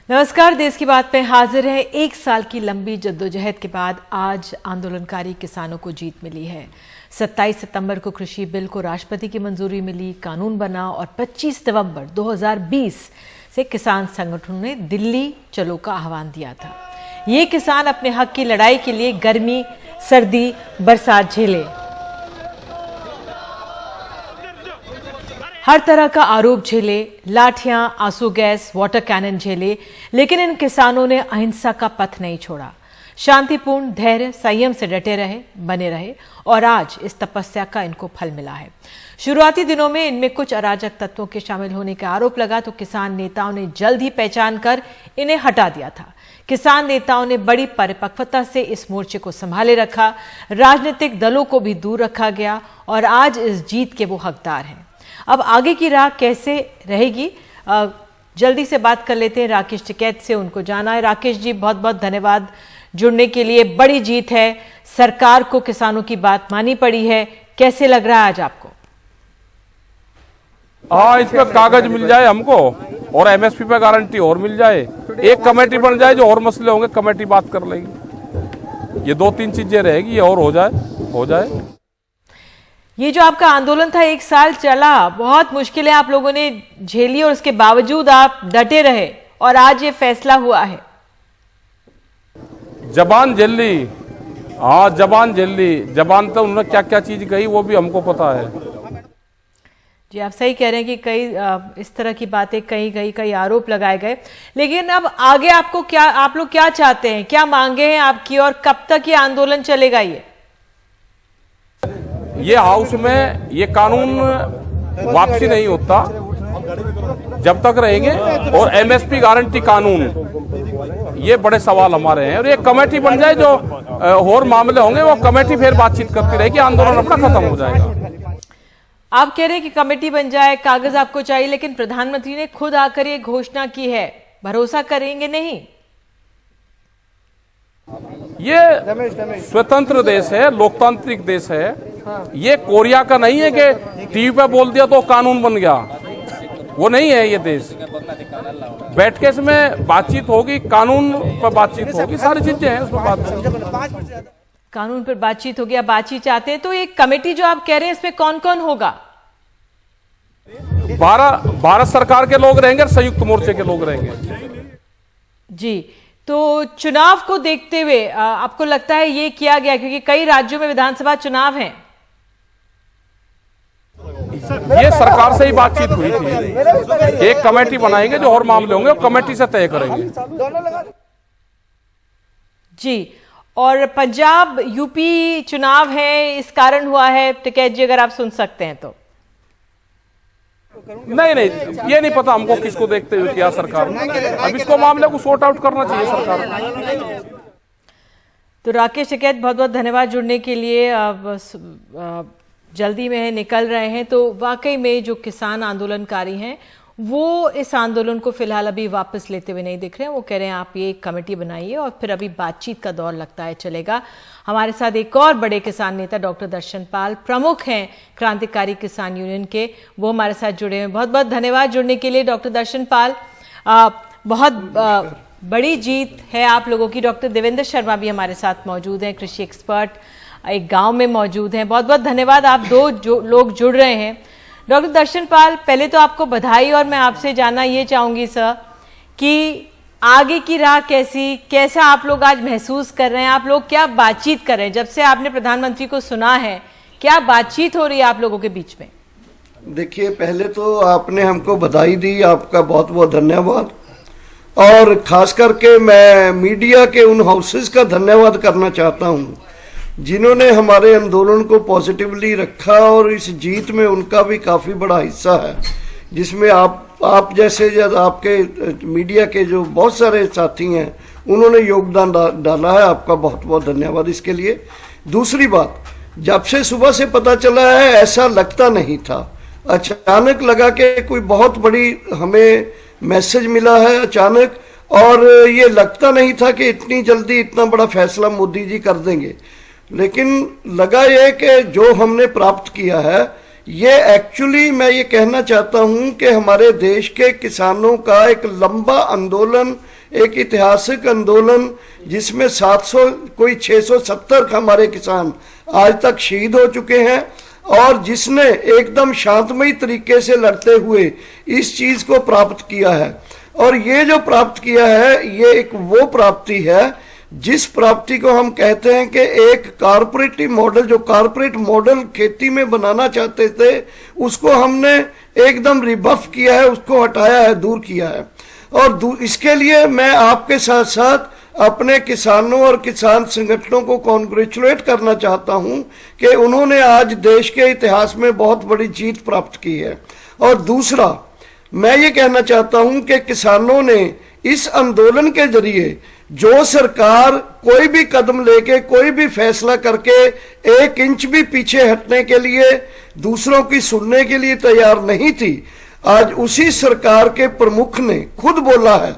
नमस्कार, देश की बात में हाजिर है। एक साल की लंबी जद्दोजहद के बाद आज आंदोलनकारी किसानों को जीत मिली है। 27 सितंबर को कृषि बिल को राष्ट्रपति की मंजूरी मिली, कानून बना और 25 नवंबर 2020 से किसान संगठनों ने दिल्ली चलो का आह्वान दिया था। ये किसान अपने हक की लड़ाई के लिए गर्मी, सर्दी, बरसात झेले, हर तरह का आरोप झेले, लाठियां, आंसू गैस, वाटर कैनन झेले, लेकिन इन किसानों ने अहिंसा का पथ नहीं छोड़ा। शांतिपूर्ण, धैर्य, संयम से डटे रहे, बने रहे और आज इस तपस्या का इनको फल मिला है। शुरुआती दिनों में इनमें कुछ अराजक तत्वों के शामिल होने का आरोप लगा तो किसान नेताओं ने जल्द ही पहचान कर इन्हें हटा दिया था। किसान नेताओं ने बड़ी परिपक्वता से इस मोर्चे को संभाले रखा, राजनीतिक दलों को भी दूर रखा गया और आज इस जीत के वो हकदार हैं। अब आगे की राह कैसे रहेगी, जल्दी से बात कर लेते हैं राकेश टिकैत से, उनको जाना है। राकेश जी, बहुत बहुत धन्यवाद जुड़ने के लिए। बड़ी जीत है, सरकार को किसानों की बात मानी पड़ी है, कैसे लग रहा है आज आपको? इस पे कागज मिल जाए हमको और एमएसपी पे गारंटी और मिल जाए, एक कमेटी बन जाए, जो और मसले होंगे कमेटी बात कर लेगी। ये 2-3 चीजें रहेगी, ये और हो जाए। ये जो आपका आंदोलन था, 1 साल चला, बहुत मुश्किलें आप लोगों ने झेली और उसके बावजूद आप डटे रहे और आज ये फैसला हुआ है। जबान झेल ली, जबान झेल ली। जबान तो उन्होंने क्या क्या चीज कही वो भी हमको पता है। जी, आप सही कह रहे हैं कि कई इस तरह की बातें कही गई, कई आरोप लगाए गए, लेकिन अब आगे आपको क्या, आप लोग क्या चाहते हैं, क्या मांगे हैं आपकी और कब तक ये आंदोलन चलेगा? ये हाउस में ये कानून वापसी नहीं होता जब तक रहेंगे, और एमएसपी गारंटी कानून, ये बड़े सवाल हमारे हैं। और ये कमेटी बन जाए, जो और मामले होंगे वो कमेटी फिर बातचीत करती रहेगी, आंदोलन अपना खत्म हो जाएगा। आप कह रहे हैं कि कमेटी बन जाए, कागज आपको चाहिए, लेकिन प्रधानमंत्री ने खुद आकर ये घोषणा की है, भरोसा करेंगे नहीं? ये स्वतंत्र देश है, लोकतांत्रिक देश है। ये कोरिया का नहीं है कि टीवी पे बोल दिया तो कानून बन गया, वो नहीं है ये देश। बैठ के इसमें बातचीत होगी, कानून पर बातचीत होगी, सारी चीजें हैं उसमें बात। कानून पर बातचीत होगी, आप बातचीत चाहते हैं तो एक कमेटी जो आप कह रहे हैं इसमें कौन कौन होगा? 12 भारत सरकार के लोग रहेंगे और संयुक्त मोर्चे के लोग रहेंगे। जी, तो चुनाव को देखते हुए आपको लगता है ये किया गया, क्योंकि कई राज्यों में विधानसभा चुनाव हैं? ये सरकार से ही बातचीत हुई थी, एक कमेटी बनाएंगे, जो और मामले होंगे वो कमेटी से तय करेंगे। जी, और पंजाब यूपी चुनाव है, इस कारण हुआ है टिकैत जी, अगर आप सुन सकते हैं तो। नहीं, ये नहीं पता हमको किसको देखते हुए किया सरकार ने। अब इसको मामले को सॉर्ट आउट करना चाहिए सरकार को। तो राकेश टिकैत, बहुत बहुत धन्यवाद जुड़ने के लिए। जल्दी में निकल रहे हैं, तो वाकई में जो किसान आंदोलनकारी हैं वो इस आंदोलन को फिलहाल अभी वापस लेते हुए नहीं दिख रहे हैं। वो कह रहे हैं आप ये कमेटी बनाइए और फिर अभी बातचीत का दौर लगता है चलेगा। हमारे साथ एक और बड़े किसान नेता डॉक्टर दर्शन पाल, प्रमुख हैं क्रांतिकारी किसान यूनियन के, वो हमारे साथ जुड़े हैं। बहुत बहुत धन्यवाद जुड़ने के लिए डॉक्टर दर्शन पाल। बहुत बड़ी जीत है आप लोगों की। डॉक्टर देवेंद्र शर्मा भी हमारे साथ मौजूद हैं, कृषि एक्सपर्ट, एक गांव में मौजूद हैं। बहुत बहुत धन्यवाद, आप दो लोग जुड़ रहे हैं। डॉक्टर दर्शन पाल, पहले तो आपको बधाई, और मैं आपसे जानना ये चाहूंगी सर कि आगे की राह कैसा आप लोग आज महसूस कर रहे हैं? आप लोग क्या बातचीत कर रहे हैं जब से आपने प्रधानमंत्री को सुना है? क्या बातचीत हो रही है आप लोगों के बीच में? देखिए, पहले तो आपने हमको बधाई दी, आपका बहुत बहुत धन्यवाद। और खास करके मैं मीडिया के उन हाउसेस का धन्यवाद करना चाहता हूँ जिन्होंने हमारे आंदोलन को पॉजिटिवली रखा, और इस जीत में उनका भी काफ़ी बड़ा हिस्सा है, जिसमें आप जैसे आपके मीडिया के जो बहुत सारे साथी हैं उन्होंने योगदान डाला है। आपका बहुत बहुत धन्यवाद इसके लिए। दूसरी बात, जब से सुबह से पता चला है, ऐसा लगता नहीं था, अचानक लगा कि कोई बहुत बड़ी हमें मैसेज मिला है अचानक, और ये लगता नहीं था कि इतनी जल्दी इतना बड़ा फैसला मोदी जी कर देंगे। लेकिन लगा ये कि जो हमने प्राप्त किया है ये एक्चुअली मैं ये कहना चाहता हूं कि हमारे देश के किसानों का एक लंबा आंदोलन, एक ऐतिहासिक आंदोलन, जिसमें 700 कोई 670 हमारे किसान आज तक शहीद हो चुके हैं, और जिसने एकदम शांतमयी तरीके से लड़ते हुए इस चीज को प्राप्त किया है। और ये जो प्राप्त किया है, ये एक वो प्राप्ति है जिस प्राप्ति को हम कहते हैं कि एक कारपोरेटिव मॉडल, जो कारपोरेट मॉडल खेती में बनाना चाहते थे, उसको हमने एकदम रिबफ किया है, उसको हटाया है, दूर किया है। और इसके लिए मैं आपके साथ साथ अपने किसानों और किसान संगठनों को कॉन्ग्रेचुलेट करना चाहता हूं कि उन्होंने आज देश के इतिहास में बहुत बड़ी जीत प्राप्त की है। और दूसरा, मैं ये कहना चाहता हूं कि किसानों ने इस आंदोलन के जरिए जो सरकार कोई भी कदम लेके, कोई भी फैसला करके 1 इंच भी पीछे हटने के लिए, दूसरों की सुनने के लिए तैयार नहीं थी, आज उसी सरकार के प्रमुख ने खुद बोला है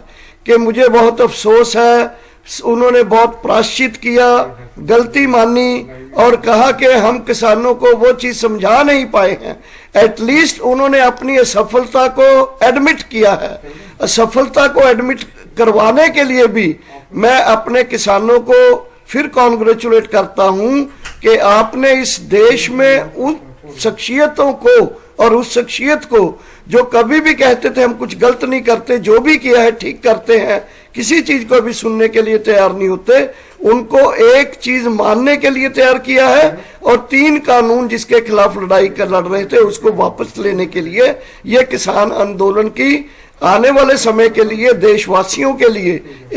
कि मुझे बहुत अफसोस है, उन्होंने बहुत प्रायश्चित किया, गलती मानी और कहा कि हम किसानों को वो चीज समझा नहीं पाए हैं। एटलीस्ट उन्होंने अपनी असफलता को एडमिट किया है। असफलता को एडमिट करवाने के लिए भी मैं अपने किसानों को फिर कॉन्ग्रेचुलेट करता हूं कि आपने इस देश में उन शख्सियतों को और उस शख्सियत को जो कभी भी कहते थे हम कुछ गलत नहीं करते, जो भी किया है ठीक करते हैं, किसी चीज को भी सुनने के लिए तैयार नहीं होते, उनको एक चीज मानने के लिए तैयार किया है। और 3 कानून जिसके खिलाफ लड़ाई कर लड़ रहे थे उसको वापस लेने के लिए ये किसान आंदोलन की आने वाले समय के लिए देशवासियों के लिए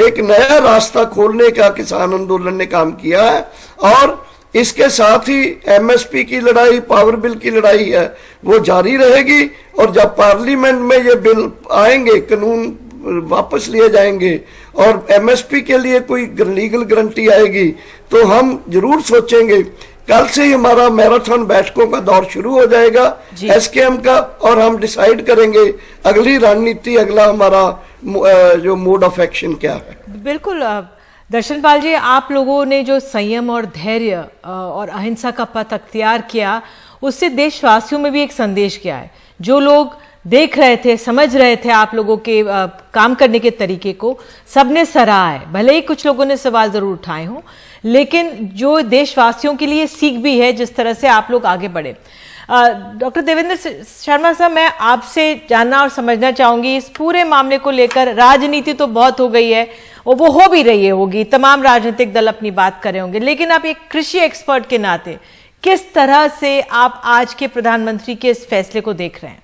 एक नया रास्ता खोलने का किसान आंदोलन ने काम किया है। और इसके साथ ही एमएसपी की लड़ाई, पावर बिल की लड़ाई है, वो जारी रहेगी। और जब पार्लियामेंट में ये बिल आएंगे, कानून वापस लिए जाएंगे और एमएसपी के लिए कोई लीगल गारंटी आएगी, तो हम जरूर सोचेंगे। कल से ही हमारा मैराथन बैठकों का दौर शुरू हो जाएगा एसकेएम का, और हम डिसाइड करेंगे अगली रणनीति, अगला हमारा जो मोड ऑफ एक्शन क्या है। बिल्कुल दर्शनपाल जी, आप लोगों ने जो संयम और धैर्य और अहिंसा का पथ अख्तियार किया, उससे देशवासियों में भी एक संदेश गया है। जो लोग देख रहे थे, समझ रहे थे आप लोगों के काम करने के तरीके को, सबने सराहा है। भले ही कुछ लोगों ने सवाल जरूर उठाए हों, लेकिन जो देशवासियों के लिए सीख भी है जिस तरह से आप लोग आगे बढ़े। डॉक्टर देवेंद्र शर्मा साहब, मैं आपसे जानना और समझना चाहूंगी, इस पूरे मामले को लेकर राजनीति तो बहुत हो गई है और वो हो भी रही होगी, तमाम राजनीतिक दल अपनी बात कर रहे होंगे, लेकिन आप एक कृषि एक्सपर्ट के नाते किस तरह से आप आज के प्रधानमंत्री के इस फैसले को देख रहे हैं?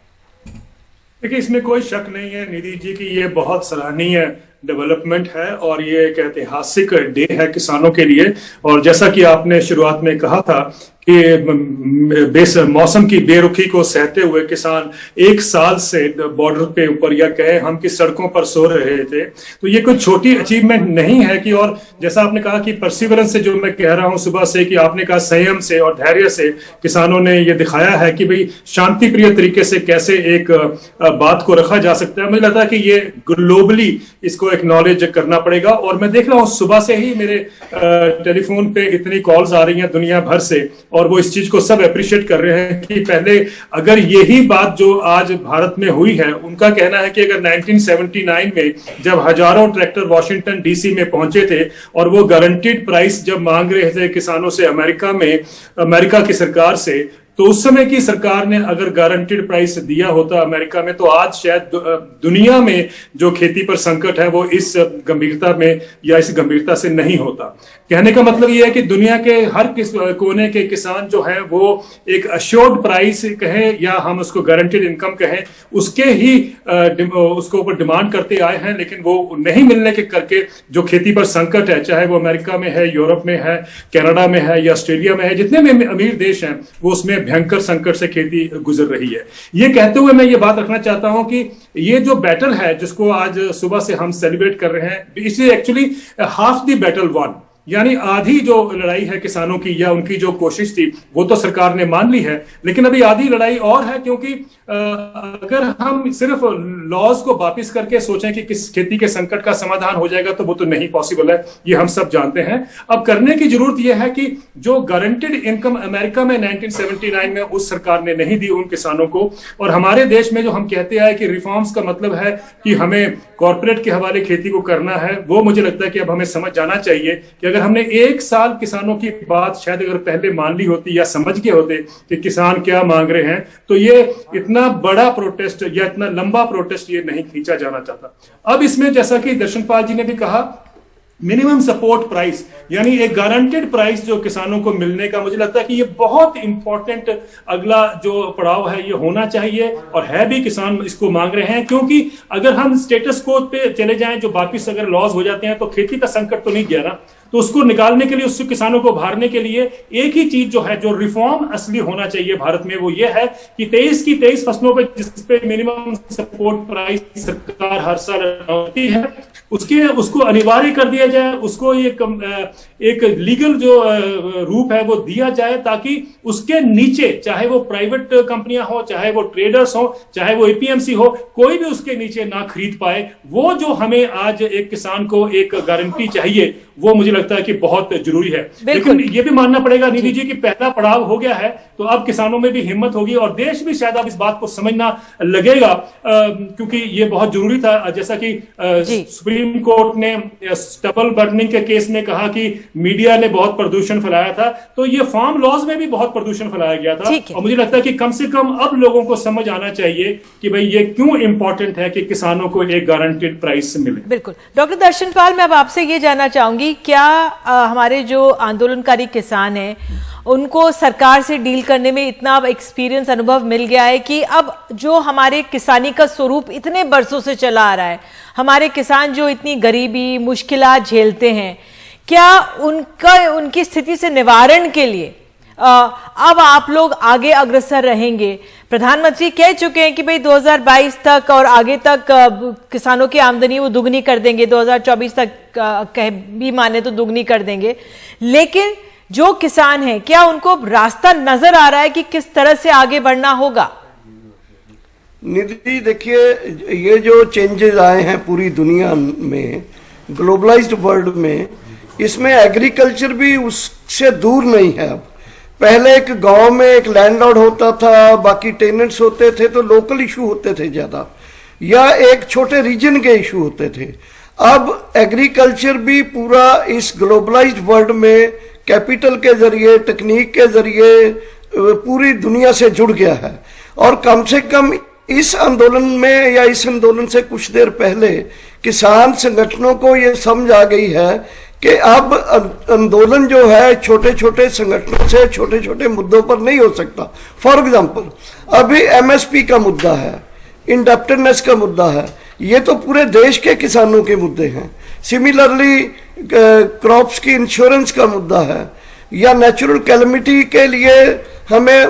देखिए, इसमें कोई शक नहीं है निधि जी की ये बहुत सराहनीय डेवलपमेंट है और ये एक ऐतिहासिक डे है किसानों के लिए। और जैसा कि आपने शुरुआत में कहा था कि मौसम की बेरुखी को सहते हुए किसान 1 साल से बॉर्डर पे ऊपर या कहे हम कि सड़कों पर सो रहे थे, तो ये कोई छोटी अचीवमेंट नहीं है कि। और जैसा आपने कहा कि परसिवरेंस से, जो मैं कह रहा हूं सुबह से, कि आपने कहा संयम से और धैर्य से किसानों ने ये दिखाया है कि भाई शांति प्रिय तरीके से कैसे एक बात को रखा जा सकता है। मुझे लगता है कि ये ग्लोबली इसको एक्नॉलेज करना पड़ेगा। और मैं देख रहा हूँ सुबह से ही मेरे टेलीफोन पे इतनी कॉल्स आ रही हैं दुनिया भर से, और वो इस चीज को सब अप्रिशिएट कर रहे हैं कि पहले अगर यही बात जो आज भारत में हुई है, उनका कहना है कि अगर 1979 में जब हजारों ट्रैक्टर वॉशिंगटन डीसी में पहुंचे थे और वो गारंटीड प्राइस जब मांग रहे थे किसानों से अमेरिका की सरकार से, तो उस समय की सरकार ने अगर गारंटीड प्राइस दिया होता अमेरिका में, तो आज शायद दुनिया में जो खेती पर संकट है वो इस गंभीरता में या इस गंभीरता से नहीं होता। कहने का मतलब ये है कि दुनिया के हर कोने के किसान जो है वो एक अश्योर्ड प्राइस कहें या हम उसको गारंटीड इनकम कहें, उसके ही उसको ऊपर डिमांड करते आए हैं। लेकिन वो नहीं मिलने के करके जो खेती पर संकट है, चाहे वो अमेरिका में है, यूरोप में है, कनाडा में है या ऑस्ट्रेलिया में है, जितने भी अमीर देश हैं वो उसमें भयंकर संकट से खेती गुजर रही है। ये कहते हुए मैं ये बात रखना चाहता हूं कि ये जो बैटल है जिसको आज सुबह से हम सेलिब्रेट कर रहे हैं, it is actually half the battle one. यानी आधी जो लड़ाई है किसानों की या उनकी जो कोशिश थी वो तो सरकार ने मान ली है, लेकिन अभी आधी लड़ाई और है, क्योंकि अगर हम सिर्फ लॉज को वापस करके सोचें कि किस खेती के संकट का समाधान हो जाएगा तो वो तो नहीं पॉसिबल है, ये हम सब जानते हैं। अब करने की जरूरत यह है कि जो गारंटेड इनकम अमेरिका में 1979 में उस सरकार ने नहीं दी उन किसानों को, और हमारे देश में जो हम कहते हैं कि रिफॉर्म्स का मतलब है कि हमें कॉर्पोरेट के हवाले खेती को करना है, वो मुझे लगता है कि अब हमें समझ जाना चाहिए कि अगर हमने एक साल किसानों की बात शायद अगर पहले मान ली होती या समझ गए होते कि किसान क्या मांग रहे हैं, तो ये इतना बड़ा प्रोटेस्ट या इतना लंबा प्रोटेस्ट ये नहीं खींचा जाना चाहता। अब इसमें जैसा कि दर्शनपाल जी ने भी कहा, मिनिमम सपोर्ट प्राइस यानी एक गारंटेड प्राइस जो किसानों को मिलने का, मुझे लगता है कि ये बहुत इंपॉर्टेंट अगला जो पड़ाव है ये होना चाहिए, और है भी, किसान इसको मांग रहे हैं। क्योंकि अगर हम स्टेटस को पे चले जाएं, जो वापिस अगर लॉस हो जाते हैं, तो खेती का संकट तो नहीं गया ना, तो उसको निकालने के लिए, उससे किसानों को उभारने के लिए एक ही चीज जो है, जो रिफॉर्म असली होना चाहिए भारत में, वो ये है कि 23 की 23 फसलों पे जिसपे मिनिमम सपोर्ट प्राइस सरकार हर साल होती है, उसको अनिवार्य कर दिया जाए, उसको एक लीगल जो रूप है वो दिया जाए, ताकि उसके नीचे चाहे वो प्राइवेट कंपनियां हो, चाहे वो ट्रेडर्स हो, चाहे वो एपीएमसी हो, कोई भी उसके नीचे ना खरीद पाए। वो जो हमें आज एक किसान को एक गारंटी चाहिए, वो मुझे लगता है कि बहुत जरूरी है। लेकिन ये भी मानना पड़ेगा निधि जी कि पहला पड़ाव हो गया है, तो अब किसानों में भी हिम्मत होगी और देश भी शायद अब इस बात को समझना लगेगा, क्योंकि ये बहुत जरूरी था। जैसा कि सुप्रीम कोर्ट ने स्टबल बर्निंग के केस में कहा कि मीडिया ने बहुत प्रदूषण फैलाया था, तो ये फार्म लॉज में भी बहुत प्रदूषण फैलाया गया था, और मुझे लगता है कि कम से कम अब लोगों को समझ आना चाहिए कि भाई ये क्यों इंपॉर्टेंट है कि किसानों को एक गारंटेड प्राइस मिले। बिल्कुल। डॉक्टर दर्शनपाल, मैं अब आपसे ये जानना चाहूंगी, क्या हमारे जो आंदोलनकारी किसान हैं उनको सरकार से डील करने में इतना एक्सपीरियंस, अनुभव मिल गया है कि अब जो हमारे किसानी का स्वरूप इतने बरसों से चला आ रहा है, हमारे किसान जो इतनी गरीबी मुश्किलात झेलते हैं, क्या उनकी स्थिति से निवारण के लिए अब आप लोग आगे अग्रसर रहेंगे? प्रधानमंत्री कह चुके हैं कि भाई 2022 तक और आगे तक किसानों की आमदनी वो दुगनी कर देंगे, 2024 तक कह भी माने तो दुगनी कर देंगे, लेकिन जो किसान हैं क्या उनको रास्ता नजर आ रहा है कि किस तरह से आगे बढ़ना होगा? निधि, देखिए, ये जो चेंजेस आए हैं पूरी दुनिया में, ग्लोबलाइज्ड वर्ल्ड में, इसमें एग्रीकल्चर भी उससे दूर नहीं है। अब पहले एक गांव में एक लैंडलॉर्ड होता था, बाकी टेनेंट्स होते थे, तो लोकल इशू होते थे ज्यादा, या एक छोटे रीजन के इशू होते थे। अब एग्रीकल्चर भी पूरा इस ग्लोबलाइज्ड वर्ल्ड में कैपिटल के जरिए, टेक्निक के जरिए पूरी दुनिया से जुड़ गया है। और कम से कम इस आंदोलन में या इस आंदोलन से कुछ देर पहले किसान संगठनों को ये समझ आ गई है कि अब आंदोलन जो है छोटे छोटे संगठनों से छोटे छोटे मुद्दों पर नहीं हो सकता। फॉर एग्जांपल, अभी एमएसपी का मुद्दा है, इंडेप्टेडनेस का मुद्दा है, ये तो पूरे देश के किसानों के मुद्दे हैं। सिमिलरली क्रॉप्स की इंश्योरेंस का मुद्दा है, या नेचुरल कैलेमिटी के लिए हमें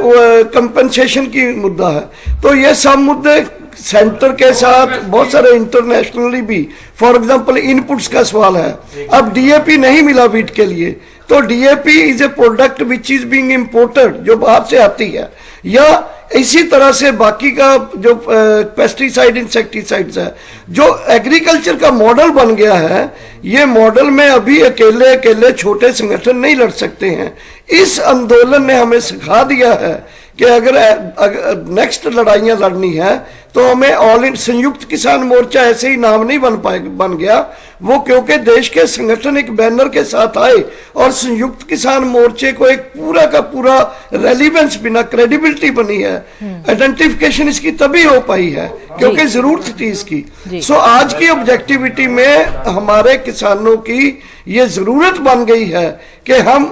कंपनसेशन की मुद्दा है। तो ये सब मुद्दे सेंटर के साथ बहुत सारे इंटरनेशनली भी, फॉर एग्जांपल इनपुट्स का सवाल है। अब डीएपी नहीं मिला वीट के लिए, तो DAP is a product which is being imported, जो बाहर से आती है। या इसी तरह से बाकी का जो पेस्टिसाइड इंसेक्टिसाइड्स है, जो एग्रीकल्चर का मॉडल बन गया है, ये मॉडल में अभी अकेले छोटे संगठन नहीं लड़ सकते हैं। इस आंदोलन ने हमें सिखा दिया है कि अगर नेक्स्ट लड़ाइयां लड़नी है तो हमें ऑल इन संयुक्त किसान मोर्चा ऐसे ही नाम नहीं बन गया वो, क्योंकि देश के संगठन एक बैनर के साथ आए और संयुक्त किसान मोर्चे को एक पूरा का पूरा रेलिवेंस बिना क्रेडिबिलिटी बनी है। आइडेंटिफिकेशन इसकी तभी हो पाई है क्योंकि जरूरत थी इसकी। सो आज की ऑब्जेक्टिविटी में हमारे किसानों की ये जरूरत बन गई है कि हम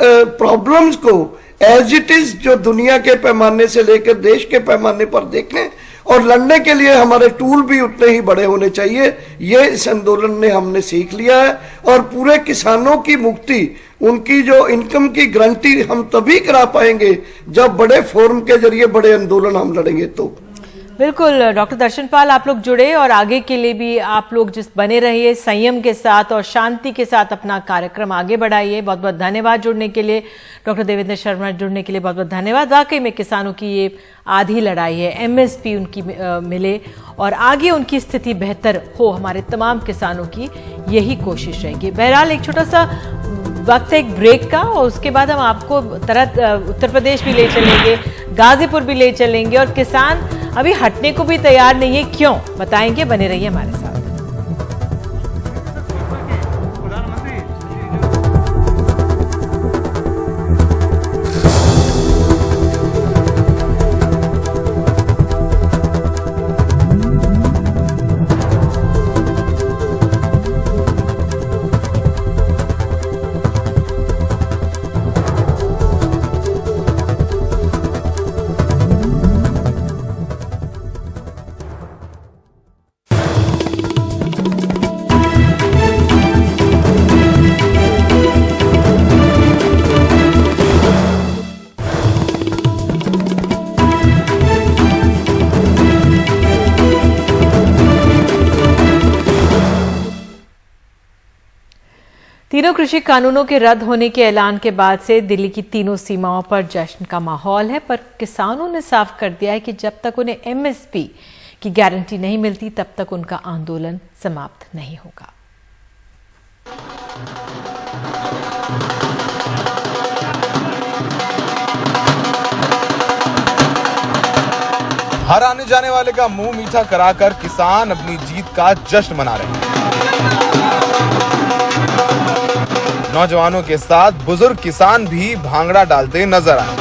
प्रॉब्लम्स को एज इट इज जो दुनिया के पैमाने से लेकर देश के पैमाने पर देखें, और लड़ने के लिए हमारे टूल भी उतने ही बड़े होने चाहिए। ये इस आंदोलन ने हमने सीख लिया है। और पूरे किसानों की मुक्ति, उनकी जो इनकम की गारंटी हम तभी करा पाएंगे जब बड़े फोरम के जरिए बड़े आंदोलन हम लड़ेंगे। तो बिल्कुल डॉक्टर दर्शनपाल, आप लोग जुड़े और आगे के लिए भी आप लोग जिस बने रहिए संयम के साथ और शांति के साथ अपना कार्यक्रम आगे बढ़ाइए। बहुत बहुत धन्यवाद जुड़ने के लिए। डॉक्टर देवेंद्र शर्मा जुड़ने के लिए बहुत बहुत धन्यवाद। वाकई में किसानों की ये आधी लड़ाई है, एमएसपी उनकी मिले और आगे उनकी स्थिति बेहतर हो, हमारे तमाम किसानों की यही कोशिश रहेगी। बहरहाल एक छोटा सा वक्त है एक ब्रेक का और उसके बाद हम आपको उत्तर प्रदेश भी ले चलेंगे, गाजीपुर भी ले चलेंगे और किसान अभी हटने को भी तैयार नहीं है, क्यों बताएंगे। बने रहिए हमारे साथ। तीनों कृषि कानूनों के रद्द होने के ऐलान के बाद से दिल्ली की तीनों सीमाओं पर जश्न का माहौल है, पर किसानों ने साफ कर दिया है कि जब तक उन्हें एमएसपी की गारंटी नहीं मिलती तब तक उनका आंदोलन समाप्त नहीं होगा। हर आने जाने वाले का मुंह मीठा कराकर किसान अपनी जीत का जश्न मना रहे हैं। नौजवानों के साथ बुजुर्ग किसान भी भांगड़ा डालते नजर आए।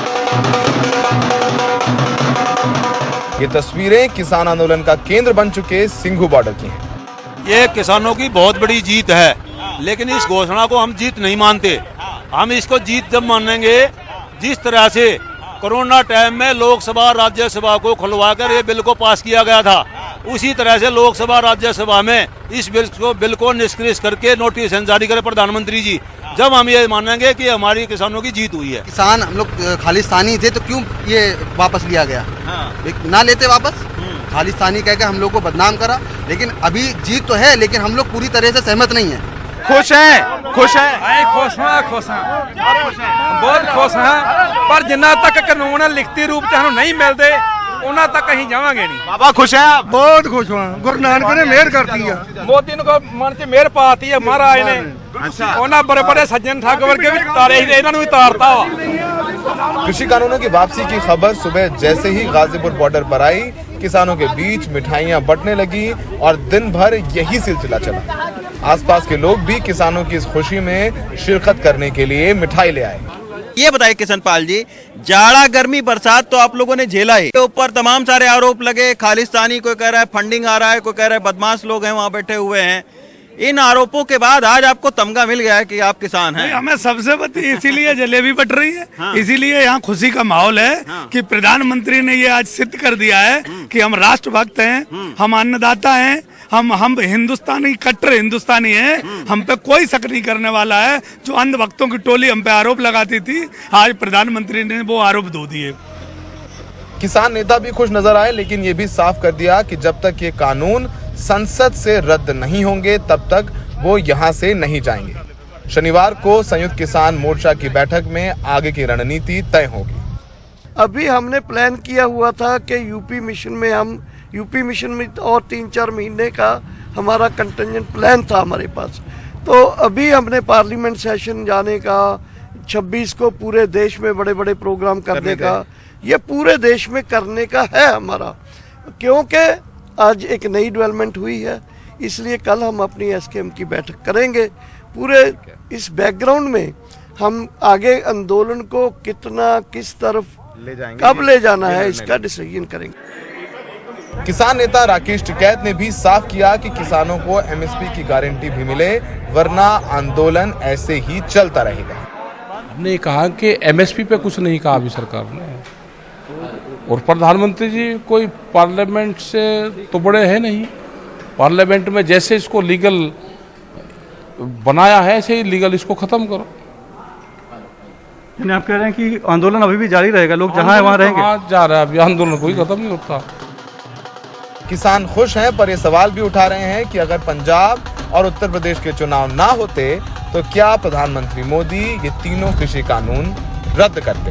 ये तस्वीरें किसान आंदोलन का केंद्र बन चुके सिंघू बॉर्डर की हैं। ये किसानों की बहुत बड़ी जीत है, लेकिन इस घोषणा को हम जीत नहीं मानते। हम इसको जीत जब मानेंगे जिस तरह से कोरोना टाइम में लोकसभा राज्यसभा को खुलवाकर ये बिल को पास किया गया था, उसी तरह से लोकसभा राज्यसभा में इस बिल को निष्क्रिय करके नोटिस जारी करे प्रधानमंत्री जी। जब हम ये मानेंगे कि हमारी किसानों की जीत हुई है। किसान हम लोग खालिस्तानी थे तो क्यों ये वापस लिया गया? ना लेते वापस, खालिस्तानी कह के हम लोग को बदनाम करा। लेकिन अभी जीत तो है, लेकिन हम लोग पूरी तरह से सहमत नहीं है। खुश हैं, खुश हैं, खुश हैं, बहुत खुश हैं, पर जिन्ना तक कानून लिखती रूप च नहीं मिलते उन्ना तक अं जावांगे नहीं। बाबा खुश हैं आप? बहुत खुश हुआ, गुरु नानक ने मेहर करती है, मोदी को मन च मेहर पाती है महाराज ने। उन्होंने बड़े बड़े सज्जन ठग वर्गे भी तारे ही इन्होंने भी तारता वा। कृषि कानूनों की वापसी की खबर सुबह जैसे ही गाजीपुर बॉर्डर पर आई, किसानों के बीच मिठाइयां बंटने लगी और दिन भर यही सिलसिला चला। आसपास के लोग भी किसानों की इस खुशी में शिरकत करने के लिए मिठाई ले आए। ये बताइए किशनपाल जी, जाड़ा गर्मी बरसात तो आप लोगों ने झेला ही, ऊपर तमाम सारे आरोप लगे, खालिस्तानी कोई कह रहा है फंडिंग आ रहा है, कोई कह रहा है बदमाश लोग हैं वहाँ बैठे हुए हैं। इन आरोपों के बाद आज आपको तमगा मिल गया है कि आप किसान हैं। हमें सबसे बड़ी इसीलिए जलेबी बट रही है। हाँ। इसीलिए यहाँ खुशी का माहौल है। हाँ। कि प्रधानमंत्री ने ये आज सिद्ध कर दिया है कि हम राष्ट्रभक्त हैं, हम अन्नदाता हैं, हम हिंदुस्तानी, कट्टर हिंदुस्तानी हैं, हम पे कोई शक नहीं करने वाला है। जो अंधभक्तों की टोली हम पे आरोप लगाती थी, आज प्रधानमंत्री ने वो आरोप धो दिए। किसान नेता भी खुश नजर आए, लेकिन ये भी साफ कर दिया कि जब तक ये कानून संसद से रद्द नहीं होंगे तब तक वो यहाँ से नहीं जाएंगे। शनिवार को संयुक्त किसान मोर्चा की बैठक में आगे की रणनीति तय होगी। अभी हमने प्लान किया हुआ था कि यूपी मिशन में और 3-4 महीने का हमारा कंटिजेंट प्लान था हमारे पास। तो अभी हमने पार्लियामेंट सेशन जाने का, 26 को पूरे देश में बड़े बड़े प्रोग्राम करने का, ये पूरे देश में करने का है हमारा, क्योंकि आज एक नई डेवलपमेंट हुई है। इसलिए कल हम अपनी एसकेएम की बैठक करेंगे। पूरे इस बैकग्राउंड में हम आगे आंदोलन को कितना, किस तरफ ले जाएंगे, कब ले जाना है, इसका डिसीजन करेंगे। किसान नेता राकेश टिकैत ने भी साफ किया कि किसानों को एमएसपी की गारंटी भी मिले, वरना आंदोलन ऐसे ही चलता रहेगा। हमने कहा कि एमएसपी पे कुछ नहीं कहा अभी सरकार ने, और प्रधानमंत्री जी कोई पार्लियामेंट से तो बड़े हैं नहीं। पार्लियामेंट में जैसे इसको लीगल बनाया है ऐसे ही लीगल इसको खत्म करो। यानी आप कह रहे हैं कि आंदोलन अभी भी जारी रहेगा, लोग जहां है वहां रहेंगे? जा रहा है, अभी आंदोलन कोई खत्म नहीं होता। किसान खुश हैं, पर ये सवाल भी उठा रहे हैं कि अगर पंजाब और उत्तर प्रदेश के चुनाव ना होते तो क्या प्रधानमंत्री मोदी ये तीनों कृषि कानून रद्द करते।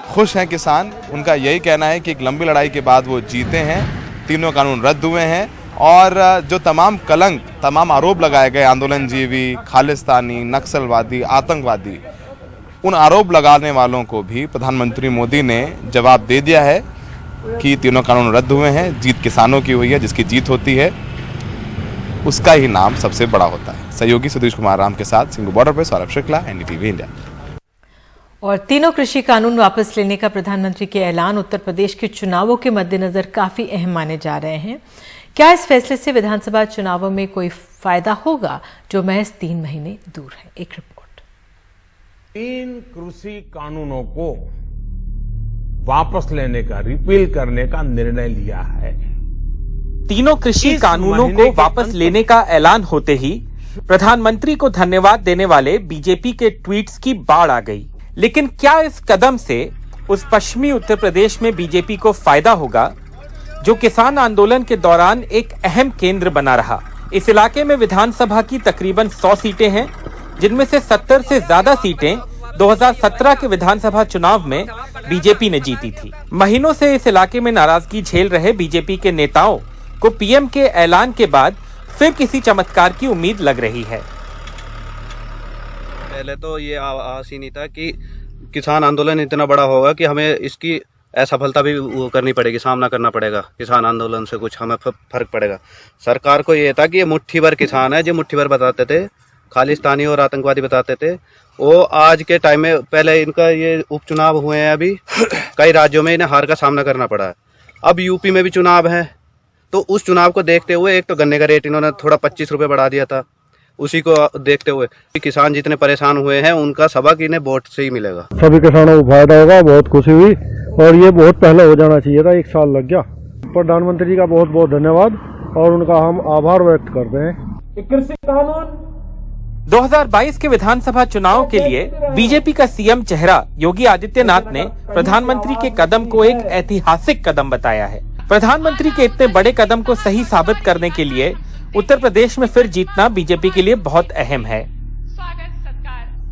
खुश हैं किसान, उनका यही कहना है कि एक लंबी लड़ाई के बाद वो जीते हैं, तीनों कानून रद्द हुए हैं और जो तमाम कलंक, तमाम आरोप लगाए गए आंदोलनजीवी, खालिस्तानी, नक्सलवादी, आतंकवादी, उन आरोप लगाने वालों को भी प्रधानमंत्री मोदी ने जवाब दे दिया है कि तीनों कानून रद्द हुए हैं। जीत किसानों की हुई है, जिसकी जीत होती है उसका ही नाम सबसे बड़ा होता है। सहयोगी सुधीश कुमार राम के साथ सिंगू बॉर्डर पर सौरभ शुक्ला, एनडीटीवी इंडिया। और तीनों कृषि कानून वापस लेने का प्रधानमंत्री के ऐलान उत्तर प्रदेश के चुनावों के मद्देनजर काफी अहम माने जा रहे हैं। क्या इस फैसले से विधानसभा चुनावों में कोई फायदा होगा, जो महज 3 महीने दूर है? एक रिपोर्ट। 3 कृषि कानूनों को वापस लेने का, रिपील करने का निर्णय लिया है। तीनों कृषि कानूनों को वापस लेने का ऐलान होते ही प्रधानमंत्री को धन्यवाद देने वाले बीजेपी के ट्वीट्स की बाढ़ आ गई। लेकिन क्या इस कदम से उस पश्चिमी उत्तर प्रदेश में बीजेपी को फायदा होगा, जो किसान आंदोलन के दौरान एक अहम केंद्र बना रहा? इस इलाके में विधानसभा की तकरीबन 100 सीटें हैं, जिनमें से 70 से ज्यादा सीटें 2017 के विधानसभा चुनाव में बीजेपी ने जीती थी। महीनों से इस इलाके में नाराजगी झेल रहे बीजेपी के नेताओं को पीएम के ऐलान के बाद फिर किसी चमत्कार की उम्मीद लग रही है। पहले तो ये आस ही नहीं था कि किसान आंदोलन इतना बड़ा होगा कि हमें इसकी असफलता भी करनी पड़ेगी, सामना करना पड़ेगा। किसान आंदोलन से कुछ हमें फर्क पड़ेगा। सरकार को ये था कि ये मुट्ठी भर किसान है, जो मुट्ठी भर बताते थे, खालिस्तानी और आतंकवादी बताते थे, वो आज के टाइम में, पहले इनका ये उपचुनाव हुए हैं, अभी कई राज्यों में इन्हें हार का सामना करना पड़ा है। अब यूपी में भी चुनाव है, तो उस चुनाव को देखते हुए एक तो गन्ने का रेट इन्होंने थोड़ा 25 रुपए बढ़ा दिया था, उसी को देखते हुए किसान जितने परेशान हुए हैं उनका सबक इन्हें वोट से ही मिलेगा। सभी किसानों को फायदा होगा, बहुत खुशी हुई और ये बहुत पहले हो जाना चाहिए था, 1 साल लग गया। प्रधानमंत्री जी का बहुत बहुत धन्यवाद और उनका हम आभार व्यक्त करते हैं। कृषि कानून 2022 के विधानसभा चुनाव के लिए बीजेपी का सीएम चेहरा योगी आदित्यनाथ ने प्रधानमंत्री के कदम को एक ऐतिहासिक कदम बताया है। प्रधानमंत्री के इतने बड़े कदम को सही साबित करने के लिए उत्तर प्रदेश में फिर जीतना बीजेपी के लिए बहुत अहम है।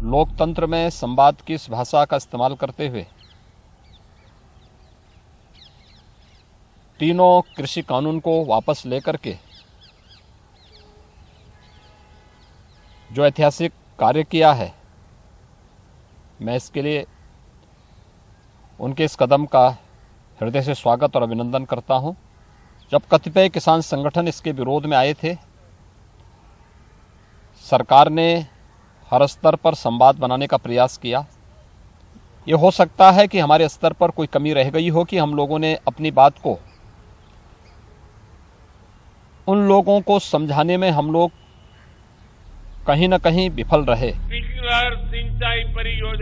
लोकतंत्र में संवाद की इस भाषा का इस्तेमाल करते हुए तीनों कृषि कानून को वापस लेकर के जो ऐतिहासिक कार्य किया है, मैं इसके लिए उनके इस कदम का हृदय से स्वागत और अभिनंदन करता हूं। जब कतिपय किसान संगठन इसके विरोध में आए थे, सरकार ने हर स्तर पर संवाद बनाने का प्रयास किया। ये हो सकता है कि हमारे स्तर पर कोई कमी रह गई हो कि हम लोगों ने अपनी बात को उन लोगों को समझाने में हम लोग कहीं न कहीं विफल रहे।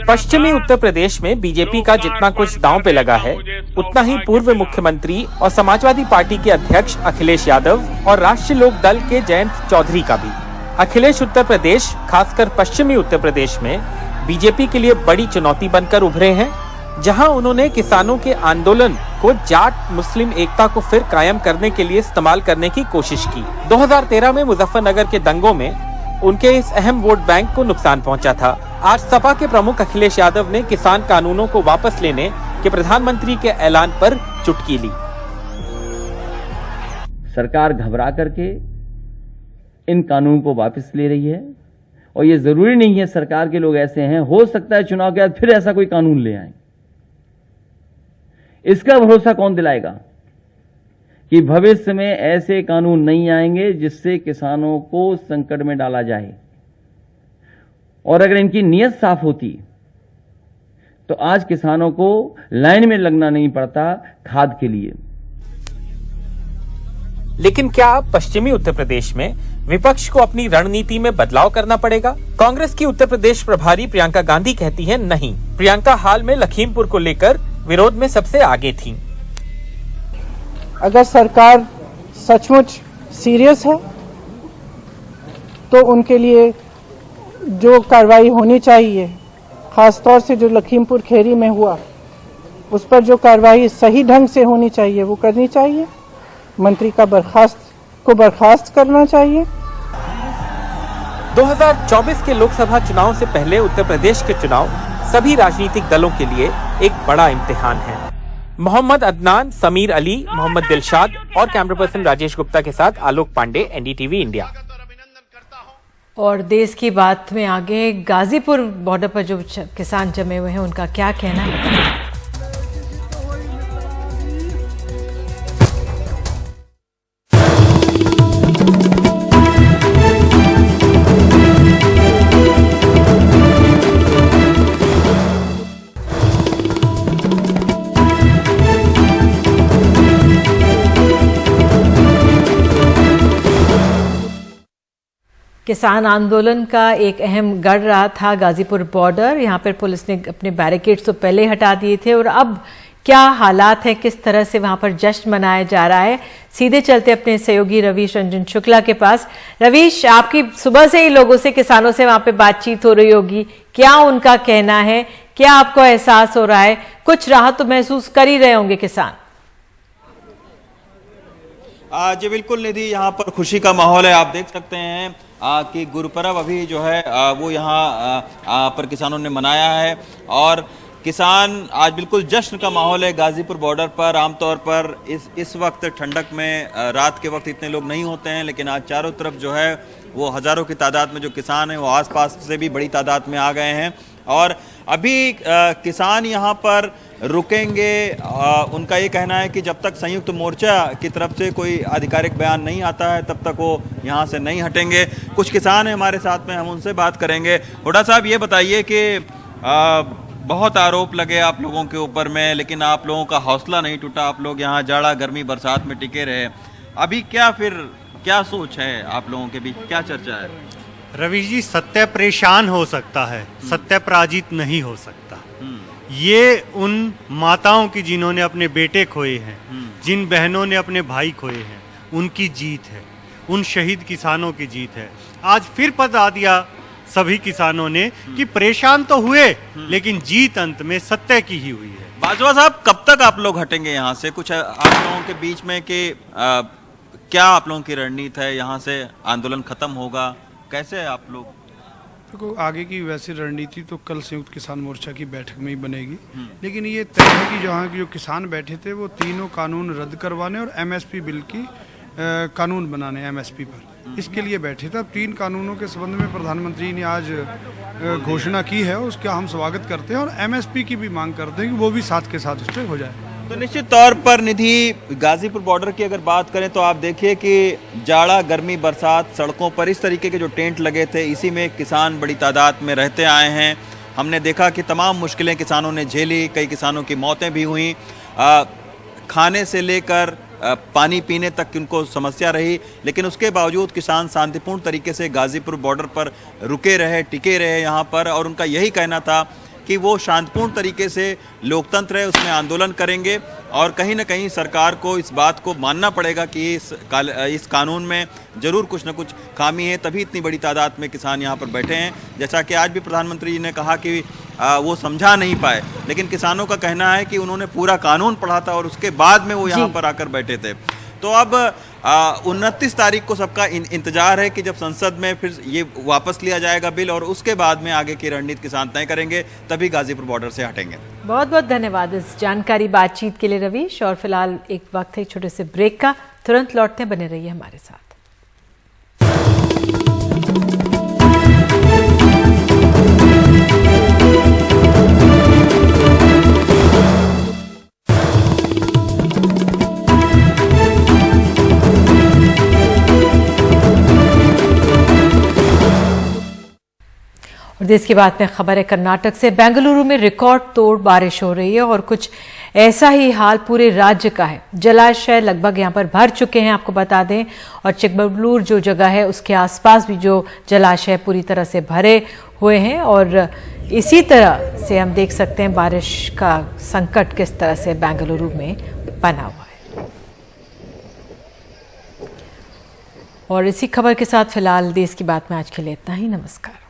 पश्चिमी उत्तर प्रदेश में बीजेपी का जितना कुछ दांव पे लगा है, उतना ही पूर्व मुख्यमंत्री और समाजवादी पार्टी के अध्यक्ष अखिलेश यादव और राष्ट्रीय लोक दल के जयंत चौधरी का भी। अखिलेश उत्तर प्रदेश, खासकर पश्चिमी उत्तर प्रदेश में बीजेपी के लिए बड़ी चुनौती बनकर उभरे हैं, जहां उन्होंने किसानों के आंदोलन को जाट मुस्लिम एकता को फिर कायम करने के लिए इस्तेमाल करने की कोशिश की। 2013 में मुजफ्फरनगर के दंगों में उनके इस अहम वोट बैंक को नुकसान पहुंचा था। आज सपा के प्रमुख अखिलेश यादव ने किसान कानूनों को वापस लेने के प्रधानमंत्री के ऐलान पर चुटकी ली। सरकार घबरा करके इन कानून को वापस ले रही है और ये जरूरी नहीं है सरकार के लोग ऐसे हैं, हो सकता है चुनाव के बाद फिर ऐसा कोई कानून ले आए। इसका भरोसा कौन दिलाएगा कि भविष्य में ऐसे कानून नहीं आएंगे जिससे किसानों को संकट में डाला जाए। और अगर इनकी नीयत साफ होती तो आज किसानों को लाइन में लगना नहीं पड़ता खाद के लिए। लेकिन क्या पश्चिमी उत्तर प्रदेश में विपक्ष को अपनी रणनीति में बदलाव करना पड़ेगा? कांग्रेस की उत्तर प्रदेश प्रभारी प्रियंका गांधी कहती हैं नहीं। प्रियंका हाल में लखीमपुर को लेकर विरोध में सबसे आगे थीं। अगर सरकार सचमुच सीरियस है तो उनके लिए जो कार्रवाई होनी चाहिए, खासतौर से जो लखीमपुर खीरी में हुआ, उस पर जो कार्रवाई सही ढंग से होनी चाहिए वो करनी चाहिए। मंत्री को बर्खास्त करना चाहिए। 2024 के लोकसभा चुनाव से पहले उत्तर प्रदेश के चुनाव सभी राजनीतिक दलों के लिए एक बड़ा इम्तिहान है। मोहम्मद अदनान, समीर अली, मोहम्मद दिलशाद और कैमरा पर्सन राजेश गुप्ता के साथ आलोक पांडे, एनडीटीवी इंडिया। और देश की बात में आगे गाजीपुर बॉर्डर पर जो किसान जमे हुए हैं उनका क्या कहना है। किसान आंदोलन का एक अहम गढ़ रहा था गाजीपुर बॉर्डर। यहां पर पुलिस ने अपने बैरिकेड्स तो पहले हटा दिए थे और अब क्या हालात है, किस तरह से वहां पर जश्न मनाया जा रहा है, सीधे चलते अपने सहयोगी रवीश रंजन शुक्ला के पास। रवीश, आपकी सुबह से ही लोगों से, किसानों से वहां पे बातचीत हो रही होगी, क्या उनका कहना है, क्या आपको एहसास हो रहा है? कुछ राहत तो महसूस कर ही रहे होंगे किसान। जी बिल्कुल निधि, यहाँ पर खुशी का माहौल है। आप देख सकते हैं कि गुरुपर्व अभी जो है वो यहाँ पर किसानों ने मनाया है और किसान आज बिल्कुल जश्न का माहौल है गाजीपुर बॉर्डर पर। आमतौर पर इस वक्त ठंडक में रात के वक्त इतने लोग नहीं होते हैं, लेकिन आज चारों तरफ जो है वो हजारों की तादाद में जो किसान हैं वो आसपास से भी बड़ी तादाद में आ गए हैं और अभी किसान यहाँ पर रुकेंगे। उनका ये कहना है कि जब तक संयुक्त मोर्चा की तरफ से कोई आधिकारिक बयान नहीं आता है तब तक वो यहाँ से नहीं हटेंगे। कुछ किसान हैं हमारे साथ में, हम उनसे बात करेंगे। हुड्डा साहब, ये बताइए कि बहुत आरोप लगे आप लोगों के ऊपर में, लेकिन आप लोगों का हौसला नहीं टूटा, आप लोग यहाँ जाड़ा गर्मी बरसात में टिके रहे। अभी क्या सोच है आप लोगों के बीच, क्या चर्चा है? रवीश जी, सत्य परेशान हो सकता है, सत्य पराजित नहीं हो सकता। ये उन माताओं की जिन्होंने अपने बेटे खोए हैं, जिन बहनों ने अपने भाई खोए हैं, उनकी जीत है, उन शहीद किसानों की जीत है। आज फिर बता दिया सभी किसानों ने कि परेशान तो हुए लेकिन जीत अंत में सत्य की ही हुई है। बाजवा साहब, कब तक आप लोग हटेंगे यहाँ से? कुछ आप लोगों के बीच में कि क्या आप लोगों की रणनीति है? यहाँ से आंदोलन खत्म होगा, कैसे है आप लोग? देखो, आगे की वैसी रणनीति तो कल संयुक्त किसान मोर्चा की बैठक में ही बनेगी, लेकिन ये तय है कि जहाँ के जो किसान बैठे थे वो तीनों कानून रद्द करवाने और एमएसपी बिल की कानून बनाने एमएसपी पर, इसके लिए बैठे थे। अब 3 कानूनों के संबंध में प्रधानमंत्री ने आज घोषणा की है, उसका हम स्वागत करते हैं और एमएसपी की भी मांग करते हैं कि वो भी साथ के साथ उस पर हो जाए। तो निश्चित तौर पर निधि, गाजीपुर बॉर्डर की अगर बात करें तो आप देखिए कि जाड़ा गर्मी बरसात सड़कों पर इस तरीके के जो टेंट लगे थे, इसी में किसान बड़ी तादाद में रहते आए हैं। हमने देखा कि तमाम मुश्किलें किसानों ने झेली, कई किसानों की मौतें भी हुई, खाने से लेकर पानी पीने तक की उनको समस्या रही, लेकिन उसके बावजूद किसान शांतिपूर्ण तरीके से गाजीपुर बॉर्डर पर रुके रहे, टिके रहे यहाँ पर। और उनका यही कहना था कि वो शांतिपूर्ण तरीके से लोकतंत्र है उसमें आंदोलन करेंगे और कहीं ना कहीं सरकार को इस बात को मानना पड़ेगा कि इस कानून में जरूर कुछ ना कुछ खामी है, तभी इतनी बड़ी तादाद में किसान यहाँ पर बैठे हैं। जैसा कि आज भी प्रधानमंत्री जी ने कहा कि वो समझा नहीं पाए, लेकिन किसानों का कहना है कि उन्होंने पूरा कानून पढ़ा था और उसके बाद में वो यहाँ पर आकर बैठे थे। तो अब 29 तारीख को सबका इंतजार है कि जब संसद में फिर ये वापस लिया जाएगा बिल और उसके बाद में आगे की रणनीति किसान तय करेंगे, तभी गाजीपुर बॉर्डर से हटेंगे। बहुत बहुत धन्यवाद इस जानकारी बातचीत के लिए रवीश। और फिलहाल एक वक्त है छोटे से ब्रेक का, तुरंत लौटते बने रहिए हमारे साथ। और देश की बात में खबर है कर्नाटक से। बेंगलुरु में रिकॉर्ड तोड़ बारिश हो रही है और कुछ ऐसा ही हाल पूरे राज्य का है। जलाशय लगभग यहां पर भर चुके हैं, आपको बता दें। और चिकमगलूर जो जगह है उसके आसपास भी जो जलाशय पूरी तरह से भरे हुए हैं और इसी तरह से हम देख सकते हैं बारिश का संकट किस तरह से बेंगलुरु में बना हुआ है। और इसी खबर के साथ फिलहाल देश की बात में आज के लिए इतना ही। नमस्कार।